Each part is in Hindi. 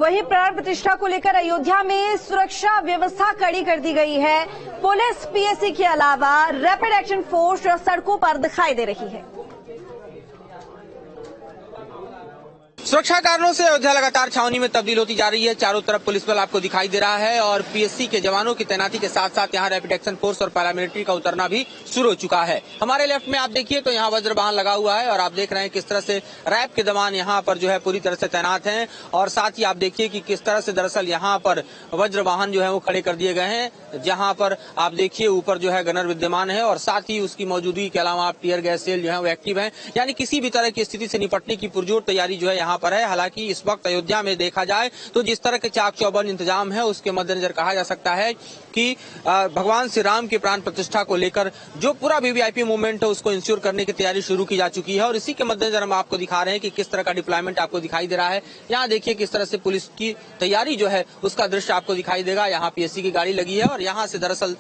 वहीं प्राण प्रतिष्ठा को लेकर अयोध्या में सुरक्षा व्यवस्था कड़ी कर दी गई है। पुलिस, पीएसी के अलावा रैपिड एक्शन फोर्स सड़कों पर दिखाई दे रही है। सुरक्षा कारणों से अयोध्या लगातार छावनी में तब्दील होती जा रही है। चारों तरफ पुलिस बल आपको दिखाई दे रहा है और पीएससी के जवानों की तैनाती के साथ साथ यहाँ रैपिड एक्शन फोर्स और पैरामिलिट्री का उतरना भी शुरू हो चुका है। हमारे लेफ्ट में आप देखिए तो यहाँ वज्र वाहन लगा हुआ है और आप देख रहे हैं किस तरह से रैप के जवान यहाँ पर जो है पूरी तरह से तैनात हैं और साथ ही आप देखिए कि किस तरह से दरअसल यहाँ पर वज्र वाहन जो है वो खड़े कर दिए गए हैं, जहाँ पर आप देखिए ऊपर जो है गनर विद्यमान है और साथ ही उसकी मौजूदगी के अलावा आप टीयर गैस सेल जो है वो एक्टिव है। यानी किसी भी तरह की स्थिति से निपटने की पुरजोर तैयारी जो है यहाँ पर है। हालांकि इस वक्त अयोध्या में देखा जाए तो जिस तरह के चाक चौबंद इंतजाम है उसके मद्देनजर कहा जा सकता है कि भगवान श्री राम की प्राण प्रतिष्ठा को लेकर जो पूरा वीवीआईपी मूवमेंट है उसको इंश्योर करने की तैयारी शुरू की जा चुकी है और इसी के मद्देनजर हम आपको दिखा रहे हैं कि किस तरह का डिप्लॉयमेंट आपको दिखाई दे रहा है। यहाँ देखिए किस तरह से पुलिस की तैयारी जो है उसका दृश्य आपको दिखाई देगा। यहाँ पीएससी की गाड़ी लगी है और यहाँ से दरअसल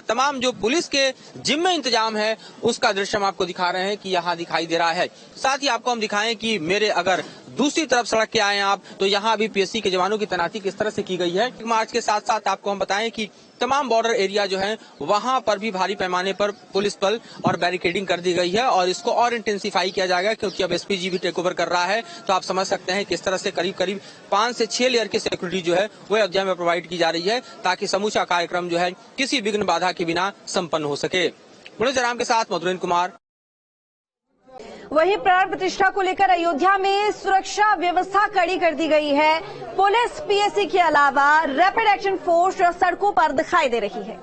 तमाम जो पुलिस के जिम में इंतजाम है उसका दृश्य हम आपको दिखा रहे हैं कि यहाँ दिखाई दे रहा है। साथ ही आपको हम दिखाएं कि मेरे अगर दूसरी तरफ सड़क के आए आप तो यहाँ अभी पीएससी के जवानों की तैनाती किस तरह से की गई है। मार्च के साथ साथ आपको हम बताएं कि तमाम बॉर्डर एरिया जो है वहां पर भी भारी पैमाने पर पुलिस बल और बैरिकेडिंग कर दी गई है और इसको और इंटेंसिफाई किया जाएगा क्योंकि अब एसपीजी भी टेक ओवर कर रहा है। तो आप समझ सकते हैं किस तरह से करीब करीब 5 से 6 लेयर की सिक्योरिटी जो है वो अयोध्या में प्रोवाइड की जा रही है ताकि समूचा कार्यक्रम जो है किसी विघ्न बाधा के बिना संपन्न हो सके। मुनीजराम के साथ मधुरेंद्र कुमार। वहीं प्राण प्रतिष्ठा को लेकर अयोध्या में सुरक्षा व्यवस्था कड़ी कर दी गई है। पुलिस, पीएसी के अलावा रैपिड एक्शन फोर्स सड़कों पर दिखाई दे रही है।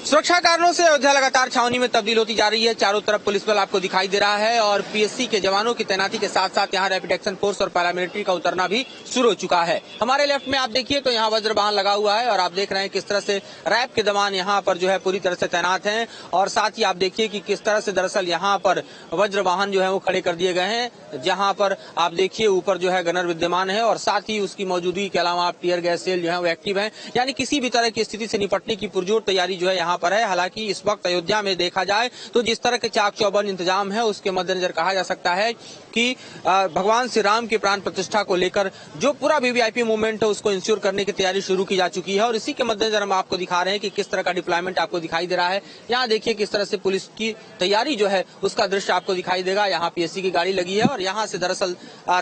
सुरक्षा कारणों से अयोध्या लगातार छावनी में तब्दील होती जा रही है। चारों तरफ पुलिस बल आपको दिखाई दे रहा है और पीएससी के जवानों की तैनाती के साथ साथ यहाँ रैपिड एक्शन फोर्स और पैरामिलिट्री का उतरना भी शुरू हो चुका है। हमारे लेफ्ट में आप देखिए तो यहाँ वज्र वाहन लगा हुआ है और आप देख रहे हैं किस तरह से रैप के जवान यहाँ पर जो है पूरी तरह से तैनात हैं और साथ ही आप देखिए कि किस तरह से दरअसल यहाँ पर वज्र वाहन जो है वो खड़े कर दिए गए हैं, जहाँ पर आप देखिए ऊपर जो है गनर विद्यमान है और साथ ही उसकी मौजूदगी के अलावा आप टीयर गैस सेल जो है वो एक्टिव है। यानी किसी भी तरह की स्थिति से निपटने की पुरजोर तैयारी जो है यहाँ पर है। हालांकि इस वक्त अयोध्या में देखा जाए तो जिस तरह के चाक चौबंद इंतजाम है उसके मद्देनजर कहा जा सकता है कि भगवान श्री राम की प्राण प्रतिष्ठा को लेकर जो पूरा वीवीआईपी मूवमेंट है उसको इंश्योर करने की तैयारी शुरू की जा चुकी है और इसी के मद्देनजर हम आपको दिखा रहे हैं कि किस तरह का डिप्लॉयमेंट आपको दिखाई दे रहा है। यहाँ देखिए किस तरह से पुलिस की तैयारी जो है उसका दृश्य आपको दिखाई देगा। यहाँ पीएससी की गाड़ी लगी है और यहाँ से दरअसल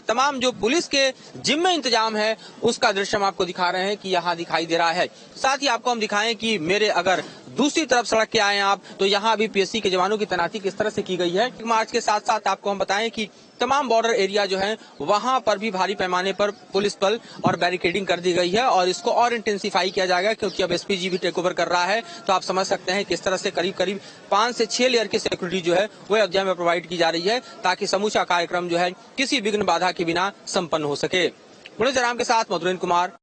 तमाम जो पुलिस के जिम में इंतजाम है उसका दृश्य हम आपको दिखा रहे हैं कि यहाँ दिखाई दे रहा है। साथ ही आपको हम दिखाएं कि मेरे अगर दूसरी तरफ सड़क के आए आप तो यहाँ अभी पीएससी के जवानों की तैनाती किस तरह से की गई है। मार्च के साथ साथ आपको हम बताएं कि तमाम बॉर्डर एरिया जो है वहां पर भी भारी पैमाने पर पुलिस बल और बैरिकेडिंग कर दी गई है और इसको और इंटेंसिफाई किया जाएगा क्योंकि अब एसपीजी भी टेक ओवर कर रहा है। तो आप समझ सकते हैं किस तरह से करीब करीब 5 से 6 लेयर की सिक्योरिटी जो है वो अयोध्या में प्रोवाइड की जा रही है ताकि समूचा कार्यक्रम जो है किसी विघ्न बाधा के बिना संपन्न हो सके। मुनीजराम के साथ मधुरेंद्र कुमार।